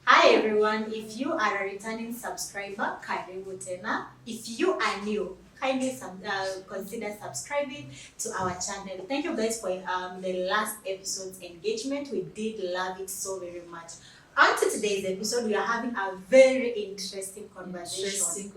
Hi everyone, if you are a returning subscriber, karibu tena. If you are new, kindly consider subscribing to our channel. Thank you guys for the last episode's engagement. We did love it so very much. On to today's episode, we are having a very interesting conversation.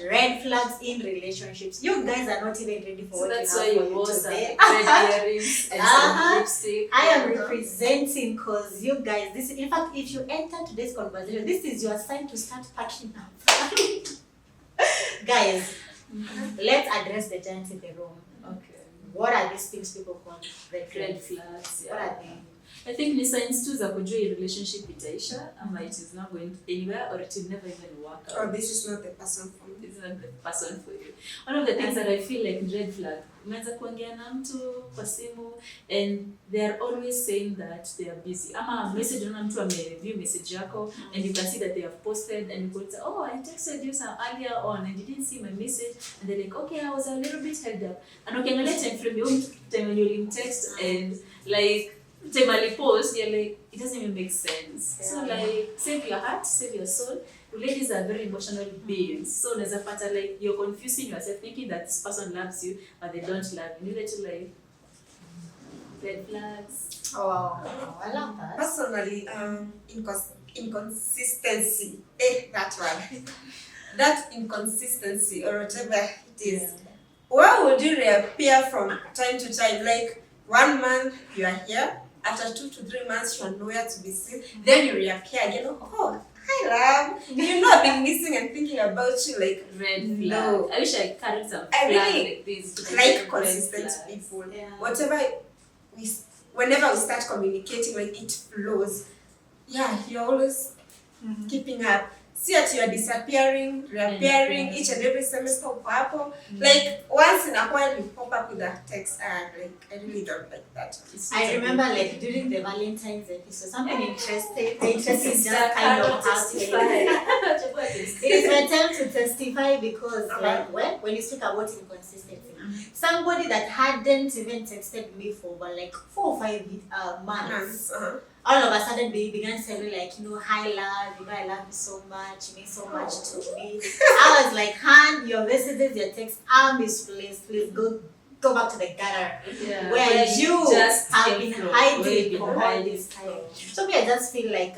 Red flags in relationships. You guys are not even ready for what that's we why have you for you wore today. red earrings and some lipstick. I am representing because you guys, this in fact, if you enter today's conversation, this is your sign to start packing up. Guys, let's address the giants in the room. Okay. What are these things people call red flags? What are they? I think ni signs tu za kujua hii relationship itaisha ama it is not going anywhere or it will never even work out. Or this is not the person for me. This is not the person for you. One of the things that I feel like red flag, umeanza kuongea na mtu kwa simu and they are always saying that they are busy. Ama message unaona mtu ame-review message yako and you can see that they have posted and you could say, oh, I texted you some earlier on and you didn't see my message. And they're like, okay, I was a little bit held up. And ukiangalia time frame you time when you text and like time post, you're like, it doesn't even make sense. Yeah. So like, save your heart, save your soul. Ladies are very emotional beings. So unaweza pata like you're confusing yourself thinking that this person loves you but they don't love you. You need to like red flags. Oh, wow. I love that. Personally, inconsistency. That one. That inconsistency or whatever it is. Yeah. Why would you reappear from time to time? Like 1 month you are here, after 2 to 3 months you are nowhere to be seen. Then you reappear again. Oh, hi love. You know I've been missing and thinking about you like red flag. No. I wish I carried some I really like this. like consistent people. Yeah. Whatever whenever we start communicating, like it flows. Yeah, you're always keeping up. See that you are disappearing, reappearing each and every semester uko hapo. Like once in a while you pop up with a text like I really don't like that. I remember like during the Valentine's episode, something interesting just kind of happened. It is my time to testify because like when you speak about inconsistency, somebody that hadn't even texted me for about like 4 or 5 months. All of a sudden they began saying like, hi love, I love you so much, you mean so much to me. I was like, Han, your messages, your texts are misplaced. Please go back to the gutter where you just have been hiding for all this time. So me, I just feel like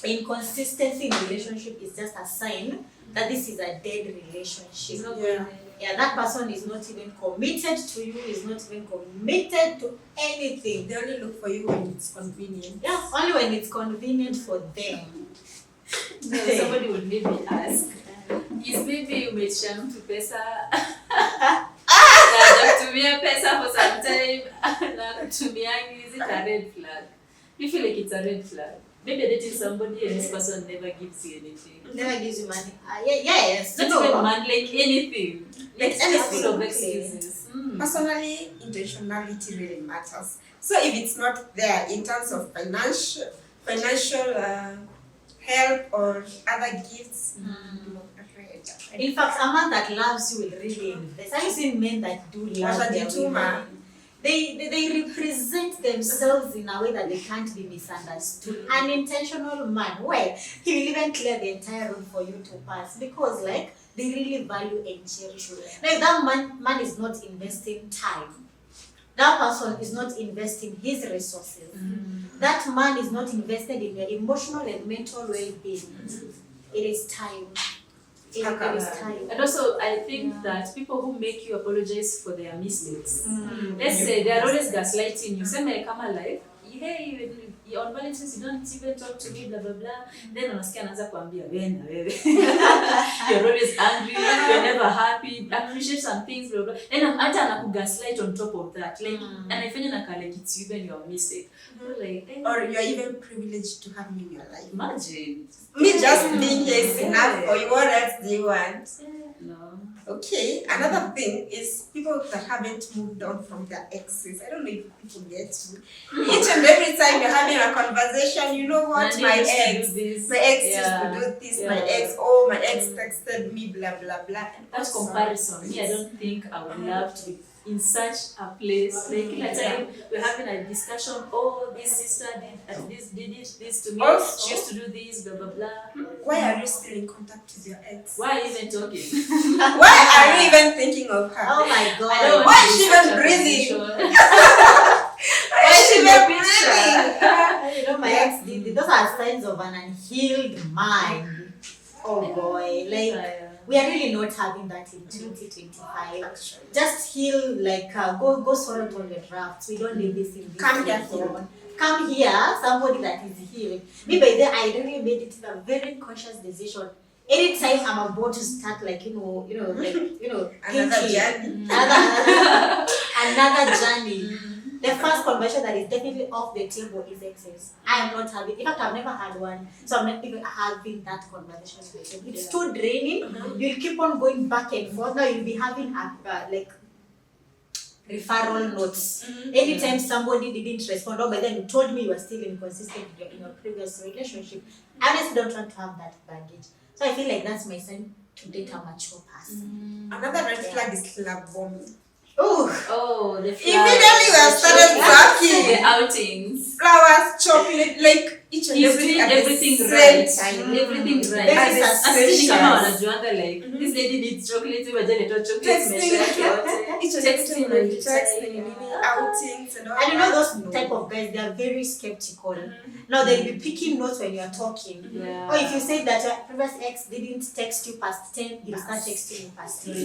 inconsistency in relationship is just a sign that this is a dead relationship. Yeah, that person is not even committed to you, is not even committed to anything. They only look for you when it's convenient. Yeah, only when it's convenient for them. Somebody would maybe ask, is maybe umetisha mtu pesa na kutumia pesa for some time na kutumiangi, is it a red flag? You feel like it's a red flag? Maybe dating somebody and this person never gives you anything. Never gives you money. Yes. Not even money, like anything. Like anything of excuses. Personally, intentionality really matters. So if it's not there in terms of financial help or other gifts, I'm not afraid. In fact, a man that loves you will really invest. Have you seen men that do love their women? They represent themselves in a way that they can't be misunderstood. An intentional man, well, he will even clear the entire road for you to pass because like they really value and cherish you. Now if that man is not investing time, that person is not investing his resources. That man is not invested in your emotional and mental well-being. It is time. It is time. And also, I think that people who make you apologize for their mistakes, let's say they are always gaslighting you. Say, "My kama life, hey, on Valentine's you don't even talk to me, blah blah blah." Then unasikia anaanza kuambia wewe, you're always angry, you're never happy, appreciate some things, blah blah. Then hata anakugaslight on top of that, like, and I find like it's even your mistake. Like, or you're even privileged to have me in your life. Imagine. Me just being here is enough for you. What else do you want? No. Okay, another thing is people that haven't moved on from their exes. I don't know if people get to. Each and every time you're having a conversation, you know what, my ex used to do this, my ex texted me, blah, blah, blah. That's comparison. Me, I don't think I would love to be in such a place. Like kila time we're having a discussion, oh, this sister did this to me, Also- she used to do this, blah blah blah. Why are you still in contact with your ex? Why are you even talking? Why are you even thinking of her? Oh my I don't god. want Why to is be she in such even a breathing? position. Why is she in even the picture? You know, my ex did it. Those are signs of an unhealed mind. Oh boy. Like, we are really not having that in 2025. Actually. Just heal, like, go sort on your drafts. We don't need this in this Come here, season. Come here, somebody that is healed. Me, by then, I really made it a very conscious decision. Anytime I'm about to start, like, Another thinking, journey. another journey. The first conversation that is definitely off the table is exes. I am not having, in fact, I've never had one, so I'm not even having that conversation with them. It's too draining. You'll keep on going back and forth. Now you'll be having like referral notes. Anytime somebody didn't respond, but then you told me you were still inconsistent in your previous relationship, I honestly don't want to have that baggage. So I feel like that's my sign to date a mature person. Another red flag is love bombing. Ooh. Oh, the Immediately we have started talking. the outings. Flowers, chocolate, like each and He's everything doing at everything the right. same time. Everything right. Very Asini kama suspicious. wanajuanga like this lady needs chocolate, but then chocolate Texting. mesha yote. Each and Texting every every time, time. texting, outings and all And you know that. those type of guys, they are very skeptical. Now they'll be picking notes when you are talking. Yeah. Or if you say that your previous ex didn't text you past 10, he'll start texting you past 10.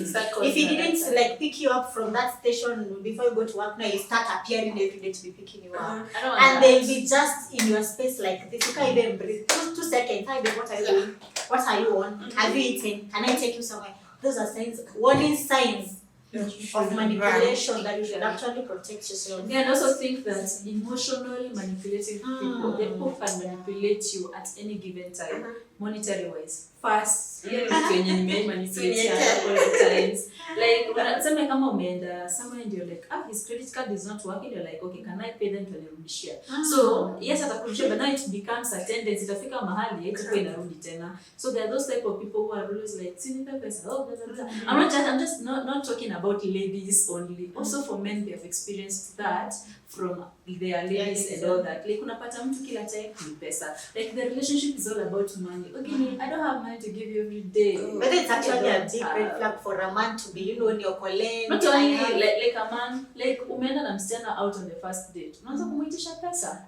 If he didn't like pick you up from that station before you go to work, now you start appearing every day to be picking you up. I don't want And that. they'll be just in your space like this. You can't even breathe. 2 seconds. Hi, babe, what are you doing? What are you on? Have you eaten? Can I take you somewhere? Those are signs, warning signs of manipulation that you should actually protect yourself. Yeah, and also think that emotional manipulative people, the people can manipulate you at any given time, monetary wise. Fast, when you manipulate you all the times. Like, when somewhere kama umeenda somewhere and you're like, his credit card is not working, you're like, okay, can I pay them to nirudishia? So, yes, atakurudishia, but now it becomes a tendency, itafika mahali, itakuwa inarudi tena. So there are those type of people who are always like, sinipe pesa, oh, blah, blah, blah. I'm just not talking about ladies only. Also for men, they have experienced that from their ladies and all that. Like, unapata mtu kila time ni pesa. Like, the relationship is all about money. Okay, I don't have money to give you every day. But it's actually a big red flag for a man to be, in your colleague. Not only like a man, like umeenda na msichana out on the first date. Unaanza kumuitisha pesa.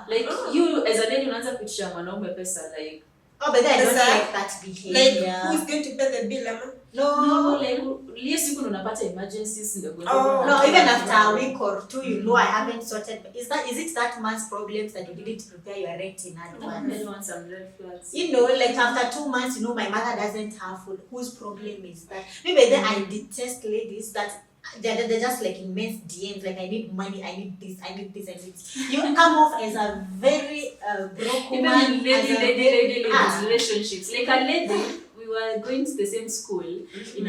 Like you as a lady unaanza kuitisha mwanaume pesa like. Oh, but then I don't Pesa, like that behavior. Like, who's going to pay the bill, Ama? No, like yes, you could unapata emergencies ndio go. No, even after a week or two, I haven't sorted. Is it that man's problems that you didn't prepare your rent in advance? I want some red flags. Like after 2 months, my mother doesn't have food. Whose problem is that? Maybe then I detest ladies that they're just like immense DMs, like I need money, I need this, I need this, I need this. You come off as a very broke woman. Even lady relationships. Like a lady, we were going to the same school in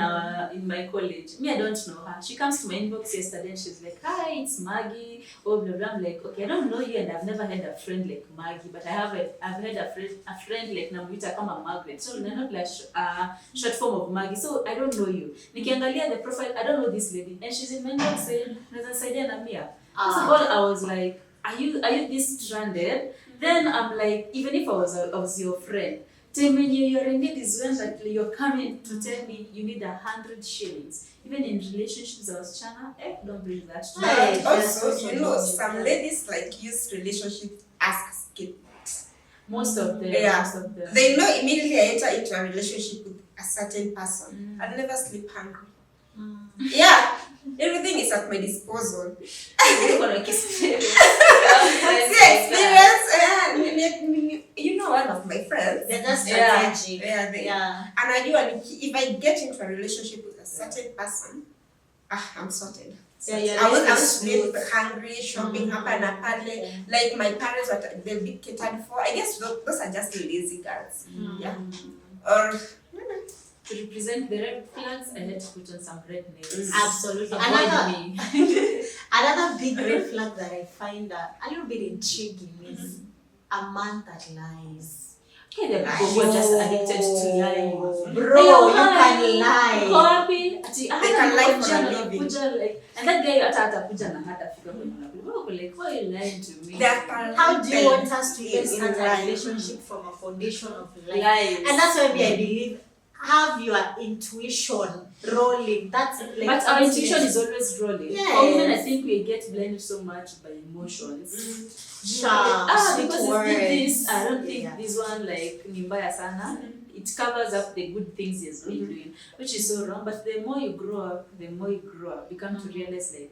my college. Me, I don't know her. She comes to my inbox yesterday and she's like, "Hi, it's Maggie." Oh, blah blah. I'm like, okay, I don't know you and I've never had a friend like Maggie, but I've had a friend like Namuita kama Margaret. So they're not like short form of Maggie. So I don't know you. Nikiangalia the profile, I don't know this lady, and she's in my inbox saying, "Naza saidia na Mia." First of all, I was like, are you this stranded? Then I'm like, even if I was your friend, tell me you're engaged is when that you're coming to tell me you need 100 shillings. Even in relationships, I was Chana, don't bring that to me. Hey. Also, Yes, some ladies like use relationship as escape. Most of them. They know immediately I enter into a relationship with a certain person, I'll never sleep hungry. Yeah, everything is at my disposal. See experience, one of my friends. They're just strategic. And I do, and if I get into a relationship with a certain person, I'm sorted. I won't sleep hungry, shopping hapa na pale. Like my parents, they'll be catered for. I guess those are just lazy girls. Yeah. Or to represent the red flags, I had to put on some red nails. Absolutely. Another big red flag that I find a little bit intriguing is a man that lies. Okay, the people who are just addicted to lying. Bro, Bro, you can lie. Uko wapi? Ati They can lie for a hata living. kuja like, and that guy hata atakuja na hata fika kwenye unakuja. Wewe uko like, why are you lying to me? How do you want us to even in start a life? relationship from a foundation of lies? Lies. And that's why I believe have your intuition rolling. That's like But our intuition is always rolling. Yes. For women, I think we get blinded so much by emotions. Sharp, sweet Because words. it's this, I don't think Yeah. this one like ni mbaya sana. It covers up the good things he's been doing, which is so wrong. But the more you grow up, you come to realize like,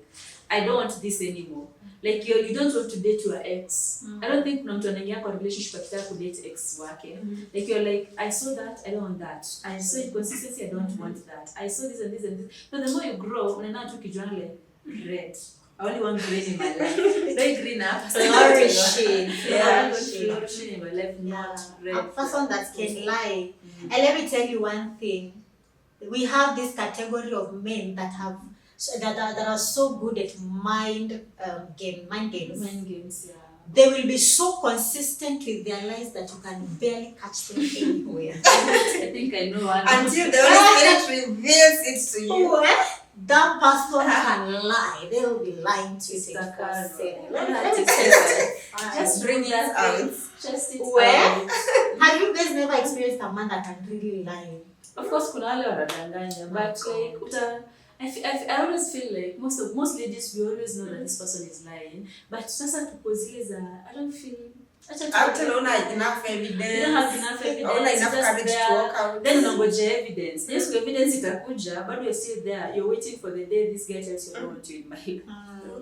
I don't want this anymore. Like you don't want to date your ex. I don't think kuna mtu anaingia kwa relationship akitaka kudate ex wake. Like you're like, I saw that, I don't want that. I saw inconsistency, I don't want that. I saw this and this and this. But the more you grow, unaona tu kijuana like red. I only want green in my life. Very green up. Flourishing. Flourishing in my life, not red. A person that can lie. And let me tell you one thing. We have this category of men that have that are so good at mind games. Mind games, yeah. They will be so consistent with their lies that you can barely catch them anywhere. I think I know one. Until the Holy Spirit reveals it to you. That person can lie. They will be lying to you. Just bring it out. Just it Where? out. Have you guys never experienced a man that can really lie? Of course, kuna wale wanadanganya, but like I always feel like most ladies we always know that this person is lying, but sasa tuko zile za I don't feel. Until you have enough evidence. You don't have enough evidence. Or enough just courage there. to walk out. Then unangoja evidence. Yes, evidence itakuja, but you're still there. You're waiting for the day this guy tells you I want you in my life.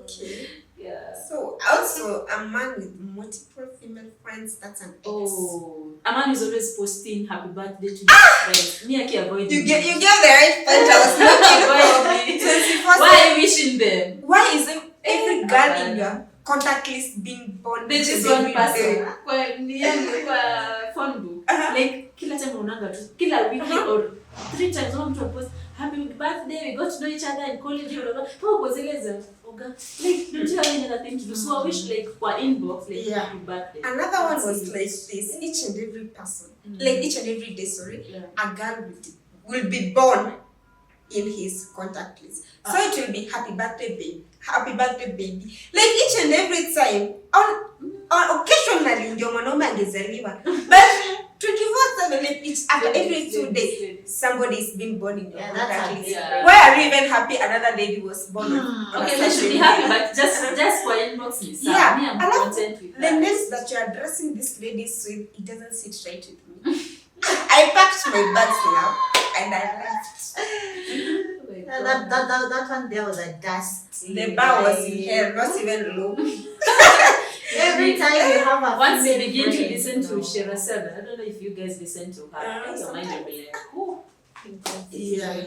Okay. Yeah. So also a man with multiple female friends, that's an ex. Oh, a man is always posting happy birthday to his friends. Me, I can avoid You me. get the right point. I was looking for. Why are you wishing them? Why is every girl in your contact list being born? There's this one person kwa ni yangu kwa phone book. Like kila time unaanga tu kila wiki or 3 times one mtu post happy birthday, we got to know each other in college or whatever. How was it oga? Like don't you have any other thing to do? So I wish like for inbox like Yeah. happy birthday. Another one was like this: each and every person, like each and every day, Yeah. a girl will be born in his contact list. So it will be happy birthday, baby. Happy birthday, baby. Like each and every time, on occasionally ndio mwanaume angezaliwa, but 24/7 after every 2 days somebody is being born in your Yeah, contact that's list. yeah. Why are you even happy another lady was born? on Okay, a they should be certain happy, day? but just for inbox me. So Yeah, me, I'm I love content with The that. names that you are addressing these ladies with, it doesn't sit right with me. I packed my bags now and I left. Oh my God. That one there was a dust. The bar was in hell, not even low. Every time you have a Once you female begin to friend, listen to no. Shera 7, I don't know if you guys listen to her. Your mind will be like, oh, Yeah.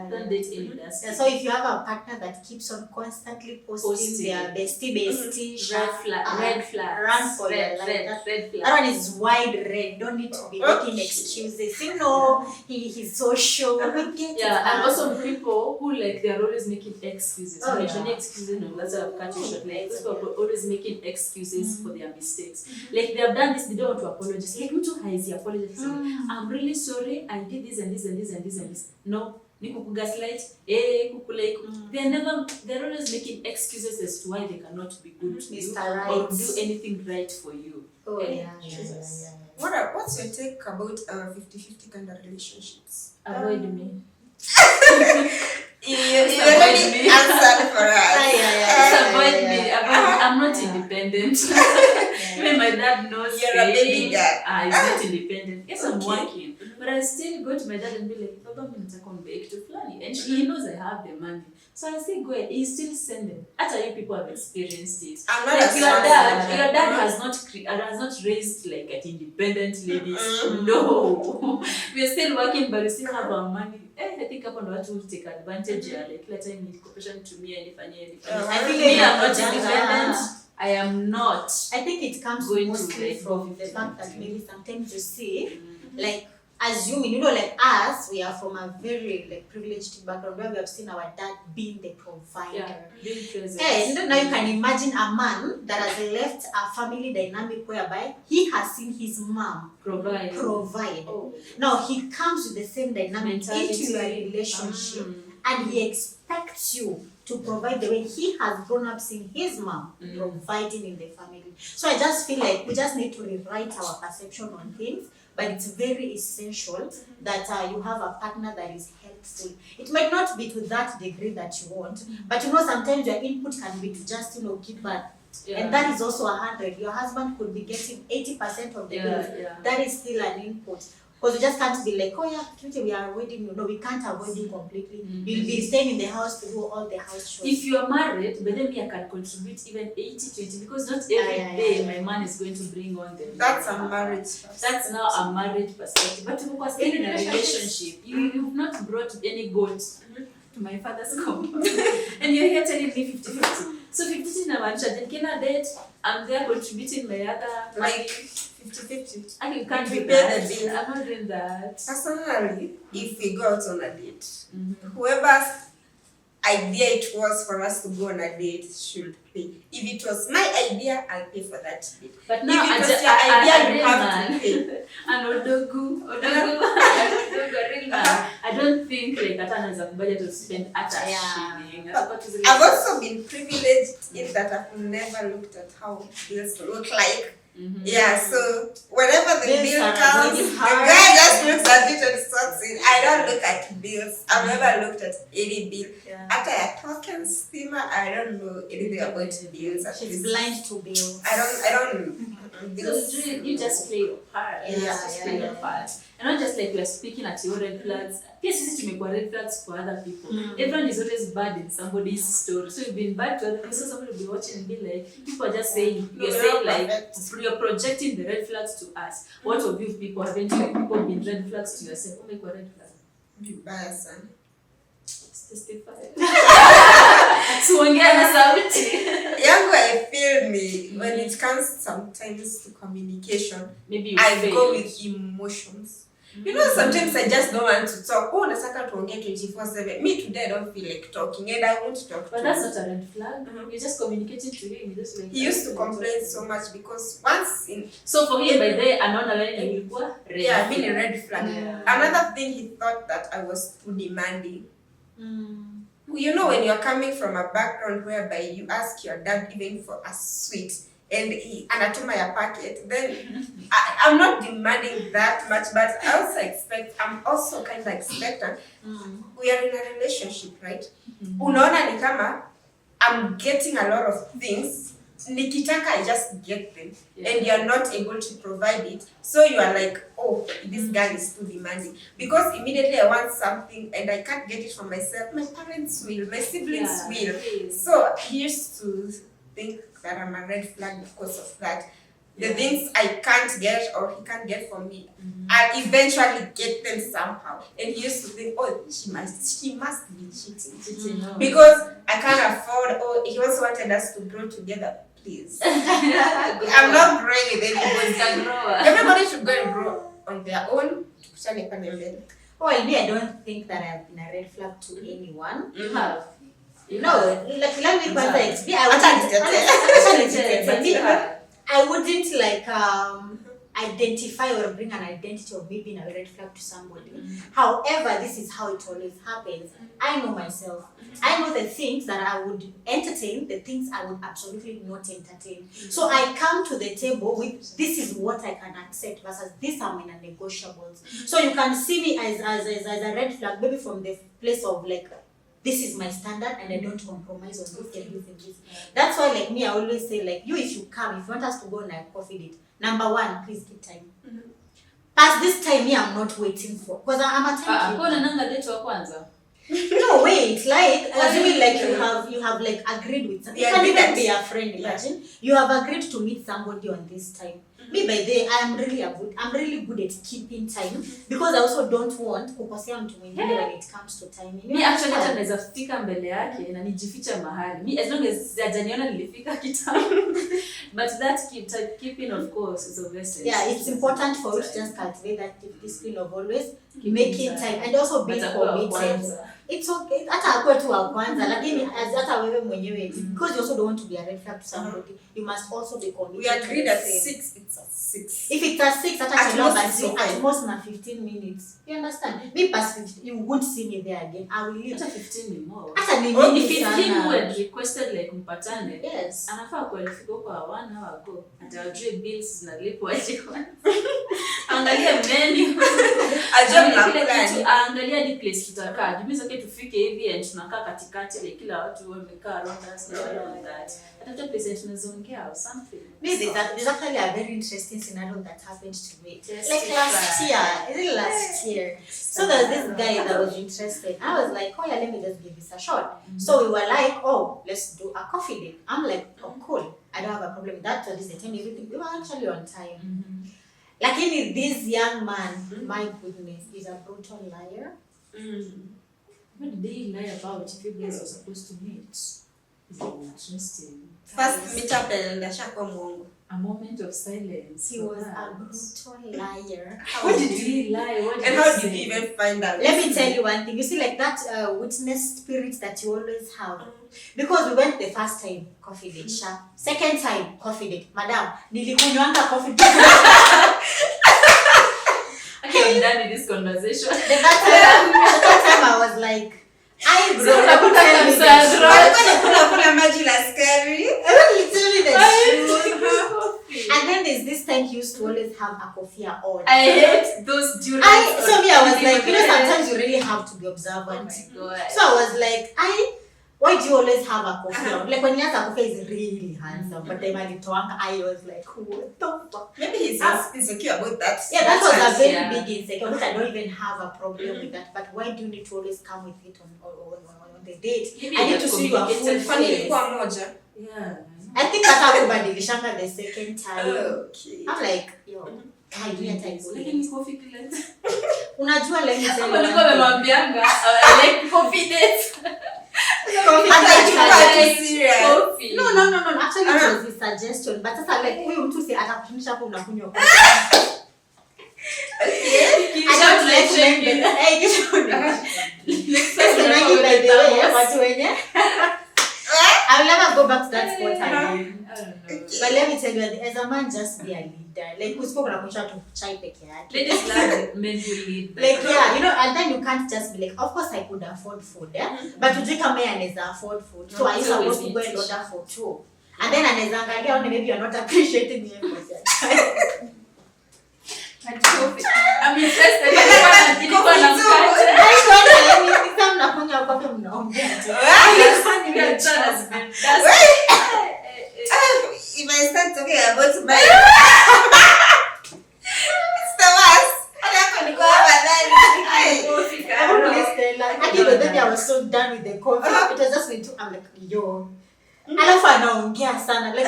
don't date any dust. Yeah, so if you have a partner that keeps on constantly posting Posting. their bestie, Red flag. run for your life. Red flag. That one is wide red. Don't need to be making excuses. You know, he's so sure. We get Yeah, it. and also people who like they're always making excuses. Oh, Mentioning yeah. excuses, no, that's why I've cut you short. Like those people are always making excuses for their mistakes. Like they have done this, they don't want to apologize. Like mtu haizi apologize. I'm really sorry. I did this and this and this and this and this. No, ni kukugaslight. Like they're always making excuses as to why they cannot be good to you Mr. Right. or do anything right for you. Oh, yeah. Jesus. What's your take about 50-50 kind of relationships? Avoid me. You Just already avoid me. answered for us. Just avoid me. I'm not independent. Even my dad knows. You're a baby girl. He's not independent. Yes, I'm Okay. working. But I still go to my dad and be like, Baba, I'm going back to Flani. And he knows I have the money. So I still go ahead. He still send them. After you people have experienced it. I'm not Like a your dad has not raised like an independent ladies. No. We're still working, but we still have our money. I think upon what will take advantage here. Like let time need cooperation to me and if I think me, it's I'm not not independent. I am not. I think it comes Going to mostly like from the 50-50. fact that maybe sometimes you see, like, assuming, like us, we are from a very like privileged background where we have seen our dad being the provider. Yeah, being present. And now you can imagine a man that has left a family dynamic whereby he has seen his mom Provide. Oh. Now he comes with the same dynamic Mentality. into your relationship, and he expects you to provide the way he has grown up seeing his mom providing in the family. So I just feel like we just need to rewrite our perception on things, but it's very essential that you have a partner that is helpful. It might not be to that degree that you want, but sometimes your input can be to just keep that. And that is also 100. Your husband could be getting 80% of the bills. That is still an input. Because we just can't be like, oh yeah, we are avoiding you. No, we can't avoid you completely. You'll be staying in the house to do all the house chores. If you are married, but then I can contribute even 80-20 because not every day my man is going to bring on the. That's a marriage perspective. That's now a married perspective. But because in a relationship, you've not brought any goat to my father's compound. And you're here telling me 50-50. So 50 na manisha then kina date, I'm there contributing my other like 50-50. And you can't We do pay that. the bill. I'm not doing that. Personally, if we go out on a date, whoever's idea it was for us to go on a date should pay. If it was my idea, I'll pay for that date. But now if it was your idea, you have to pay. An odogu, a real man. I don't think like anaweza kubali to spend at a shilling. I've also been privileged in that I've never looked at how bills look like. Yeah, so whenever the bill comes, the guy just looks at it and starts it. I don't look at bills. I've never looked at any bill. After a token steamer, I don't know anything about bills. She's blind to bills. I don't. So you just play your part. Just play your part. And not just like we are speaking at your red flags. Yes, this is to make red flags for other people. Everyone is always bad in somebody's story. So you've been bad to other people. So somebody will be watching and be like, people are just saying, you're saying like, you're projecting the red flags to us. What of you people haven't you people been red flags to yourself? Oh, make a red flag. Bye, son. Testify. Tuongea na sauti. Yangu, I feel me when it comes sometimes to communication. Maybe I go with emotions. You know, sometimes I just don't want to talk. Oh, nasaka tuongea 24/7. Me today I don't feel like talking and I won't talk. But that's not a red flag. You're just communicating to him. He used to complain so much because once in. So for him, by the anaona wewe ilikuwa red. Yeah, being a red flag. Another thing, he thought that I was too demanding. You know, when you're coming from a background whereby you ask your dad even for a sweet and he anatuma your packet, then I'm not demanding that much, but I'm also kind of expectant. We are in a relationship, right? Unaona ni kama I'm getting a lot of things. Nikitaka, I just get them, and you're not able to provide it. So you are like, oh, this girl is too demanding. Because immediately I want something and I can't get it for myself. My parents will, my siblings will. So he used to think that I'm a red flag because of that. The things I can't get or he can't get from me, I eventually get them somehow. And he used to think, oh, she must be cheating. Because I can't afford, oh, he also wanted us to grow together. Please. I'm not growing with anybody. Everybody should go and grow on their own. Well, me, I don't think that I've been a red flag to anyone. You have. No, like let me I wouldn't like identify or bring an identity of me being a red flag to somebody. However, this is how it always happens. I know myself. I know the things that I would entertain, the things I would absolutely not entertain. So I come to the table with this is what I can accept versus these are my non-negotiables. So you can see me as a red flag, maybe from the place of like, this is my standard and I don't compromise on this and this and this. That's why like me, I always say like, you if you come, if you want us to go on a coffee date, number one, please keep time. Past this time here, I'm not waiting for. Because I'm a time keeper. No, wait, like assuming like you have like agreed with something. You can even be a friend, imagine. You have agreed to meet somebody on this time. Me by the way, I'm really good at keeping time because I also don't want kukosea mtu mwingine when it comes to timing. Me actually hata naweza fika mbele yake na nijificha mahali. Me as long as hajaniona nilifika kitambo. But that keeping of course is of essence. Yeah, it's important for you to just cultivate that discipline of always making time and also being committed. It's okay. Hata akwe tu wa kwanza lakini hata wewe mwenyewe because you also don't want to be a red flag to somebody. You must also be committed. We agreed at 6, it's at 6. If it's at 6, hata at most na 15 minutes. You understand? Me past 15, you won't see me there again. I will leave. Hata 15 more. Hata ni If it's him who had requested like mpatane. Yes. Anafaa kualifika kwa 1 hour ago. Atajue bills zinalipwa aje kwanza. Angalia menu. Angalia hadi place tutakaa. Jumisa ke tufike hivi and tunakaa katikati ile kila watu wamekaa around us and that. Hata place tunazoongea or something. There's actually a very interesting scenario that happened to me. Yes, like last year. Is it last year? So there was this guy that was interested. I was like, oh yeah, let me just give this a shot. So we were like, oh, let's do a coffee date. I'm like, oh cool. I don't have a problem with that. So this is the time everything. We were actually on time. Lakini this young man, my goodness, is a brutal liar. What did they lie about if you guys were supposed to meet? Is interesting. First meet up and ashakwa mwongo. A moment of silence. He was a brutal liar. What did he lie? What did And how did you even find out? Let me tell you one thing. You see, like that witness spirit that you always have. Because we went the first time, coffee date, second time, coffee date. Madam, nilikunywanga coffee date. Okay, I'm done with this conversation. The third time I was like, I bro, kuna maji la scary. Literally the truth. And then there's this time he used to always have a coffee on. I hate those during. So me, I was like, you know, sometimes you really have to be observant. Oh my God. So I was like, why do you always have a coffee on? Like when he has a coffee, he's really handsome. But then when he talk, I was like, what the fuck? Maybe he's insecure about that. Yeah, that was a very big insecure. But I don't even have a problem with that. But why do you need to always come with it on the date? Maybe I need to see your full face. Yeah. I think hata kubadilishanga the second time. Okay. I'm like, yo, haidia type. Lakini coffee kila. Unajua let me tell you. Nilikuwa nimemwambianga I like coffee dates. Coffee. No. Actually, it was his suggestion. But sasa like huyu mtu si atakushindisha hapo unakunywa coffee. I don't like men. Hey, by the way, watu wenye. I will never go back to that spot again. But let me tell you, as a man, just be a leader. Like, we spoke about to chai peke yake. Ladies love men who lead. Like, yeah, you know, and then you can't just be like, of course I could afford food, yeah? But ujui kama yeye anaweza afford food. So I supposed to go and order for 2. And then anaweza angalia on maybe you're not appreciating the effort you're trying. I'm interested. Nilikuwa na mkate. Kama mnakunywa coffee mnaongea tu. If I start talking about my it's the worst. I was so done with the coffee. It was just me too. I'm like, yo. Alafu anaongea sana. Like,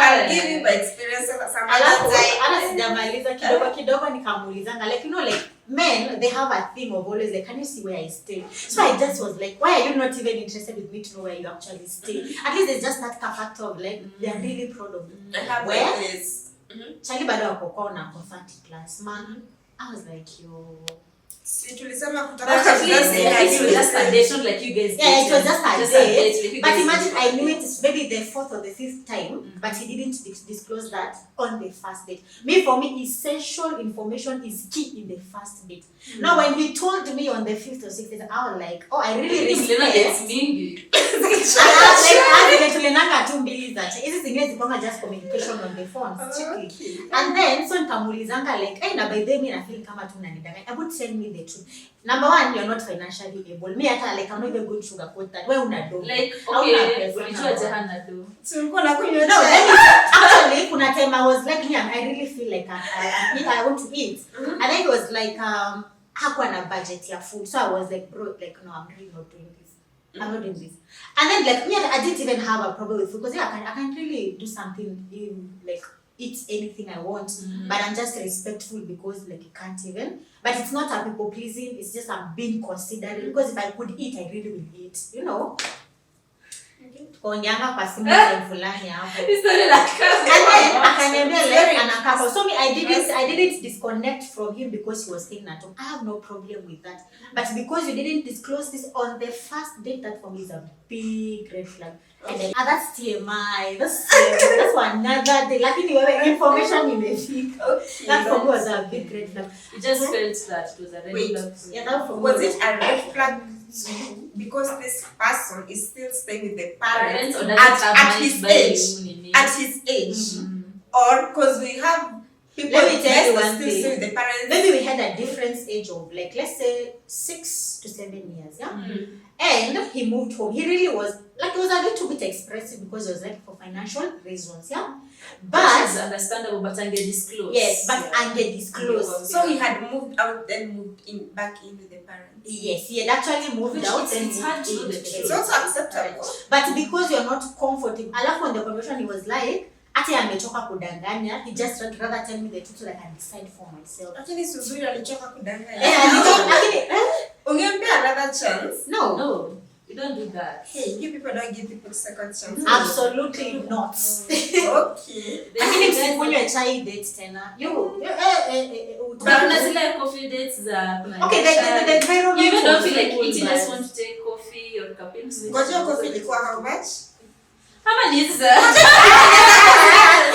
I'll give you my experience some other time. Ana sijamaliza kidogo nikamuulizanga like you know like men they have a thing of always like can you see where I stay? So I just was like why are you not even interested with me to know where you actually stay? At least it's just that factor of like they are really proud of you. Where is Charlie bado wako kwa na 30+ man. I was like yo si tulisema But at least it was just a date, not like you guys. Yeah, it was just a date. But Like imagine I knew it maybe the 4th or the 5th time, but he didn't disclose that on the first date. For me, essential information is key in the first date. Now, when he told me on the 5th or 6th date, I was like, oh, I really respect it. Tulenanga tu mbili zache. Hizi zingine zikoma just communication on the phone. And then so nikamuulizanga like, hey, na by the way mimi na feel kama tu unanidanganya. I would tell me the truth. Number one, you're not financially able. Me hata like I'm not even going to sugarcoat that. Wewe una do. Like okay, unajua jahana do. Tulikuwa na kunywa no, actually kuna time I was like, yeah, I really feel like I want to eat. And then it was like hakuwa na budget ya food. So I was like, bro, like no, I'm really not doing this. I'm not doing this. And then like me, I didn't even have a problem with food because I can really do something like eat anything I want, but I'm just respectful because like you can't even. But it's not a people pleasing. It's just I'm being considerate because if I could eat, I really will eat. You know. Tukaongeanga kwa simu ya fulani hapo. Akaniambia like anakapa. So me I didn't disconnect from him because he was staying at home. I have no problem with that. But because you didn't disclose this on the first date, that for me is a big red flag. And then, that's TMI. That's for another day. Lakini wewe information imefika. Okay. That for me was a big red flag. You just felt that it was a red flag. Yeah, that for me Was it a red flag because this person is still staying with the parents or does it have at money his by age? you? At his age, or because we have people Let me tell you that one still thing. stay with the parents. Maybe we had a difference age of like let's say 6 to 7 years, yeah. And he moved home. He really was like he was a little bit expressive because it was like for financial reasons, yeah. But it's But understandable, but I get disclosed. yes, but I get disclosed. So he had moved out, then moved back in with the parents. Yes, he had actually moved Which out it's and hard to moved do the in. truth. It's also acceptable. But because you're not comfortable, alafu on the conversation he was like, ati amechoka kudanganya, he just rather tell me the truth so that I can decide for myself. Lakini Suzuri alichoka kudanganya. Ungempea another chance. No, No, you don't do that. Hey, you people don't give people second chance. absolutely not. Okay. Lakini msikunywe chai date tena. But kuna zile coffee dates za kuna Okay, the environment. you even don't feel was like cool, eating, but- just want to take coffee or cappuccino. Ngoja coffee ilikuwa how much? How many is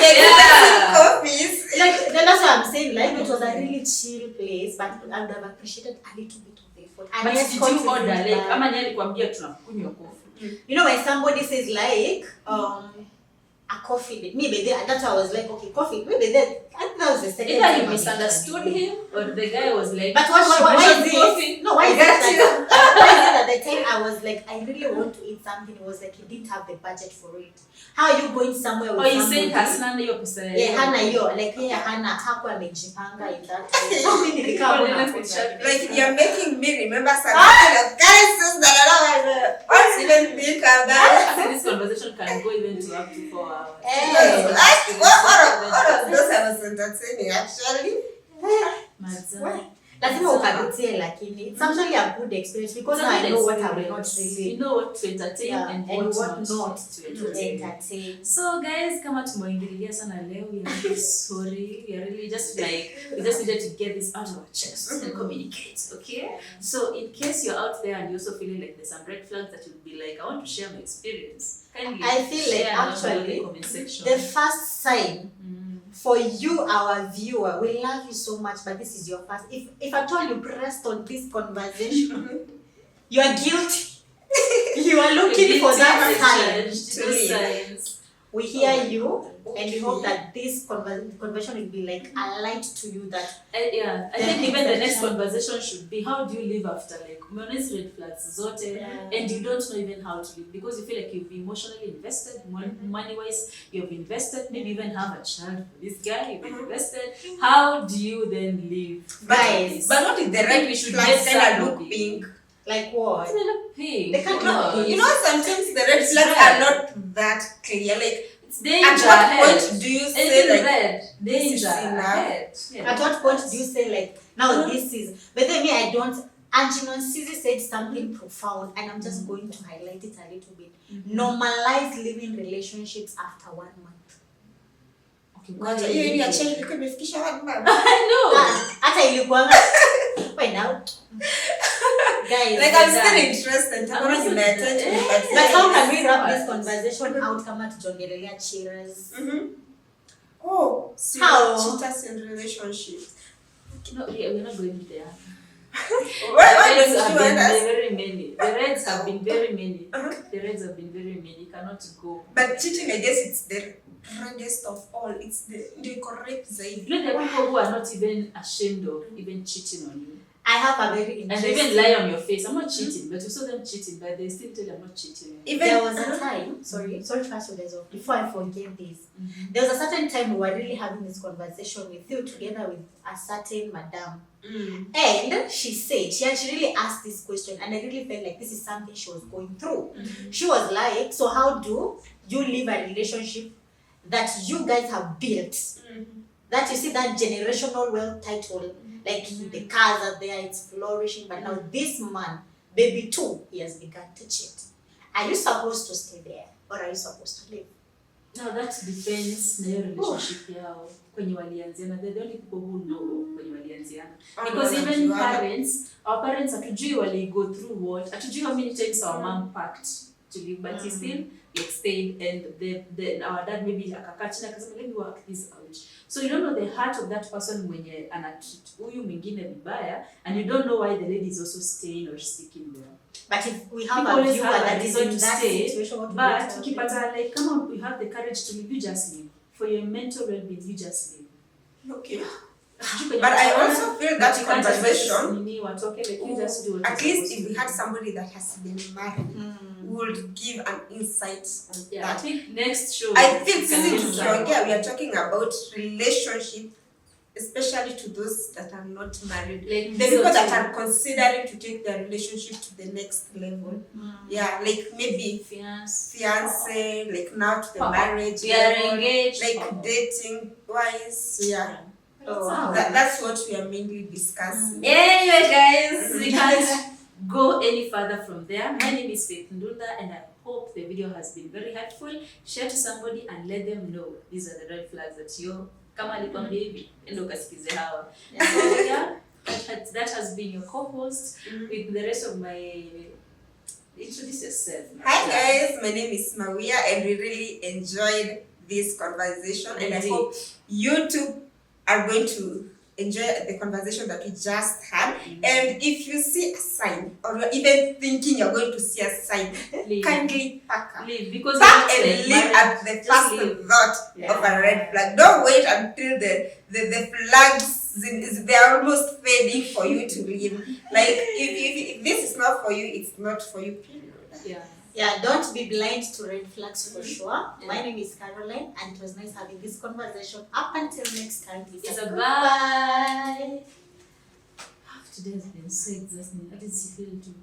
Yeah. Coffees. Like that's what I'm saying. Like it was a really chill place, but I would have appreciated a little bit of the effort. And But yes, did coffee you order is like bad. ama ni alikwambia tunakunywa coffee? You know when somebody says like a coffee date, maybe that's why I was like okay coffee maybe that I think that was the second Either time you I misunderstood mentioned it. him or the guy was like, But why is coffee? it? No, why is it Got like, you. why is it at the time I was like, I really want to eat something. It was like he didn't have the budget for it. How are you going somewhere with Or you somebody? said hasina hiyo pesa. Yeah, hana hiyo like yeye hana hapo amejipanga in that way. So mimi nilikaa Well, hapo. Like you're making me remember something of guys that I don't know what's even think about. This conversation can go even to up to 4 hours. All of those I was entertaining actually. Maza. Lazima ukapitie lakini it's actually a good experience because now I know what I will not You really know what to entertain and what not to entertain. entertain. So guys, kama tumeingililia sana leo, we are really sorry. We are really just like, we just needed to get this out of our chest and communicate, okay? So in case you're out there and you're also feeling like there's some red flags that you'll be like, I want to share my experience. Kindly I feel like share down actually below in the comment section. The first sign for you, our viewer, we love you so much, but this is your first. If at all you pressed on this conversation, you are guilty. You are looking for that sign. Those signs. We hear you, and we hope that this conversation will be like a light to you that Yeah, I think even the next conversation should be how do you live after like honest red flags zote, and you don't know even how to live because you feel like you've emotionally invested, money wise you've invested, maybe even have a child for this guy, you've invested. How do you then live? guys, But what if the I think red we should flags get kind of somebody. look pink? like what? Pink. They can't No, look You know, sometimes the red It's flags red. are not that clear. Like, it's danger. at what ahead. point do you say Anything like, red, this is danger enough? ahead. Yeah. At what point do you say like now this is? But then me, I don't. Angie Sisi said something profound, and I'm just going to highlight it a little bit. Normalize living relationships after 1 month. ngoja hiyo ili ya change ilikuwa imefikisha 1 month? I know. Hata ilikuwa wait now, guys. Like I'm still interested. I'm not in my attention. But how can we wrap this conversation out kama tujongelelea cheaters? Oh, How? cheaters in relationships. No, we're not going there. Why Reds don't have you been want us? very many. The reds have been very many. The reds have been very many. You cannot go. But cheating, I guess it's the reddest of all. It's the correct zaidi. You know, there are people who are not even ashamed of even cheating on you. I have a very And they interesting. even lie on your face. I'm not cheating, but you saw them cheating, but they still tell you I'm not cheating. Even There was a time, sorry first of all, before I forget this. There was a certain time we were really having this conversation with you together with a certain madam. And she actually asked this question, and I really felt like this is something she was going through. She was like, so how do you live a relationship that you guys have built? That you see that generational wealth title, like the cars are there, it's flourishing, but now this man, baby too, he has begun to cheat. Are you supposed to stay there or are you supposed to leave? No, that depends na hiyo relationship yao kwenye walianziana. They're the only people who know kwenye walianziana. Because even our parents hatujui wali go through what, hatujui how many times our mom packed to leave, but he still like stayed, and our dad maybe akakaa chini akasema let me work this out. So you don't know the heart of that person mwenye anatreat huyu mwingine vibaya, and you don't know why the lady is also staying or sticking there. But if we have People a viewer have a that is reason in to that stay, situation, what but do we ukipata like kama you have the courage to leave, you just leave. For your mental well-being, you just leave. Okay. But I also feel that you can't conversation, nini watoke, like you just do what at you're least supposed if we to had do. somebody that has been married, would give an insight on Yeah, I that. think next show. I think we can sisi get someone. tukiongea, we are talking about relationship, especially to those that are not married. Like The people that are considering to take their relationship to the next level. Yeah, like maybe fiance, like now to the marriage We are level, engaged. like dating wise. Yeah. Oh, wow. That's what we are mainly discussing. Anyway, guys, we can't go any further from there. My name is Faith Ndunda, and I hope the video has been very helpful. Share to somebody and let them know these are the red flags that you kama alikwambia hivi endo kasikize hawa. So yeah, that has been your co-host with the rest of my. Introduce yourself. Hi guys, my name is Mawia, and we really enjoyed this conversation, and I hope you too are going to enjoy the conversation that we just had. And if you see a sign, or you're even thinking you're going to see a sign, kindly pack up. Leave because Pack and leave at the first thought of a red flag. Don't wait until the flags they're almost fading for you to leave. Like if this is not for you, it's not for you. Period. Yeah, don't be blind to red flags for sure. My name is Caroline, and it was nice having this conversation. Up until next time, it's a bye. Today has been so exhausting. I didn't feel too.